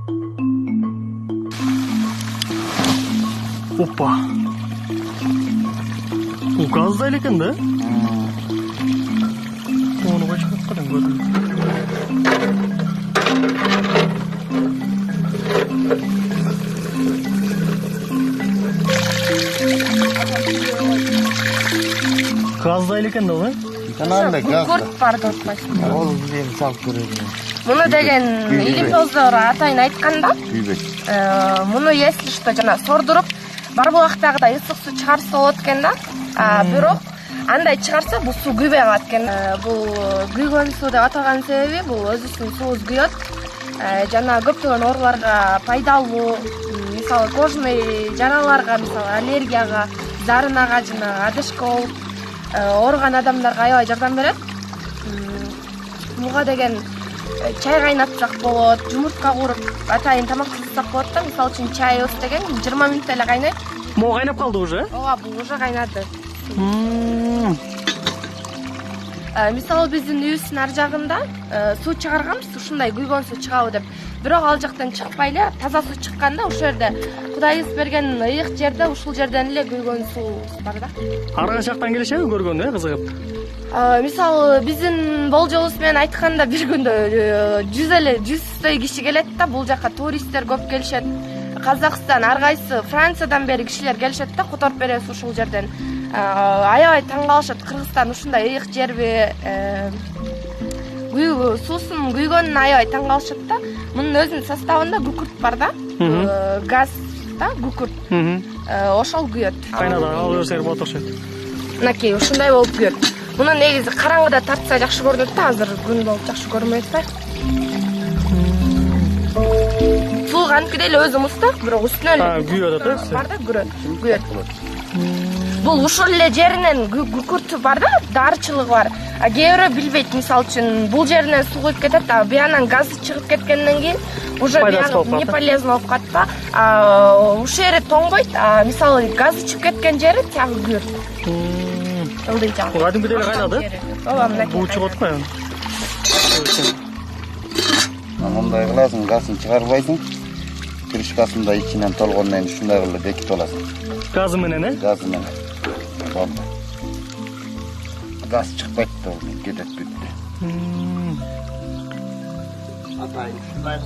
Опа. Bu gaz da ekan da. Onu koyup bakalım gördüm. Gaz da ekan da o. Kanalda gaz. Gurt бар деп айтты. Ол бізге мысал көреді. Мұны деген илимдоздор атайын айтканда, мұны если что жана сордуруп бар булактагыдай ысык суу чыгарса болот экен да. Бирок андай чыгарса бул суу күйбөй калат экен. Бул күйгөн суу деп аталган себеби бул өзүнүн суу күйөт. Жана көптөгөн ооруларга пайдалуу, мисалы кожный жараларга, мисалы аллергияга, зарынага жана одышка болуп ооруган адамдарга аябай жардам берет. Буга деген чай кайнатсак болот, жумуртка куруп атайын тамак кылсак болот да. Мисалы үчүн чайыбыз деген 20 мүнөттө эле кайнайт. Могу кайнап калды уже? Ооба, бул уже кайнады. Мисалы биздин үйүбүздүн ар жагында суу чыгарганбыз, ушундай күйгөн суу чыгабы деп. Бирок ал жактан чыкпай эле таза суу чыкканда ошол жерде Кудайыбыз берген ыйык жерде ушул жерден эле күйгөн суу бар да. Ар качактан келишеби көргөнгө кызыгып? Мисалы биздин болжолубуз менен айтканда бир күндө 100 киши келет да. Бул жака туристтер көп келишет. Казакстан, ар кайсы Франциядан бери кишилер келишет да, которуп беребиз ушул жерден. Аябай таң калышат, Кыргызстан ушундай ыйык жерби, суусунун күйгөнүнө аябай таң калышат да. Мунун өзүнүн составында күкүрт бар да, газ да, күкүрт. Ошол күйөт. Кайнада алып берсеңер болот окшойт. Мынакей ушундай болуп күйөт. Муну негизи караңгыда тартса жакшы көрүнөт да, азыр күн болуп жакшы көрүнбөй атпайбы? Суу кантип эле өзү муздак, бирок үстүнө эле күйөт да, бар да, күйөт. Бул ушул эле жеринен күкүрт бар да, дарчылыгы бар. Кээ бирөө билбейт, мисалы үчүн бул жеринен суу куюп кетет, буянан газы чыгып кеткенден кийин уже не полезно болуп калат да. Ушул жери тоңбойт, мисалы газы чыгып кеткен жери тягы күйөт. Ылдый жагы. Кадимкидей эле кайнады. Ооба, мынакей. Буу чыгат го. Мындай кыласың, газын чыгарбайсың. Крышкасында ичинен толгондон кийин ушундай кылып бекитип аласың. Газы менен, Газы менен. Болду. Газ чыкпайт да, кетет бүттү. Атайын ушундай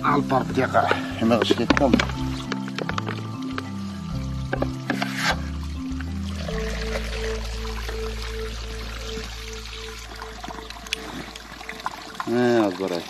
алып барып тияка эме кылыш керек да. Az барай.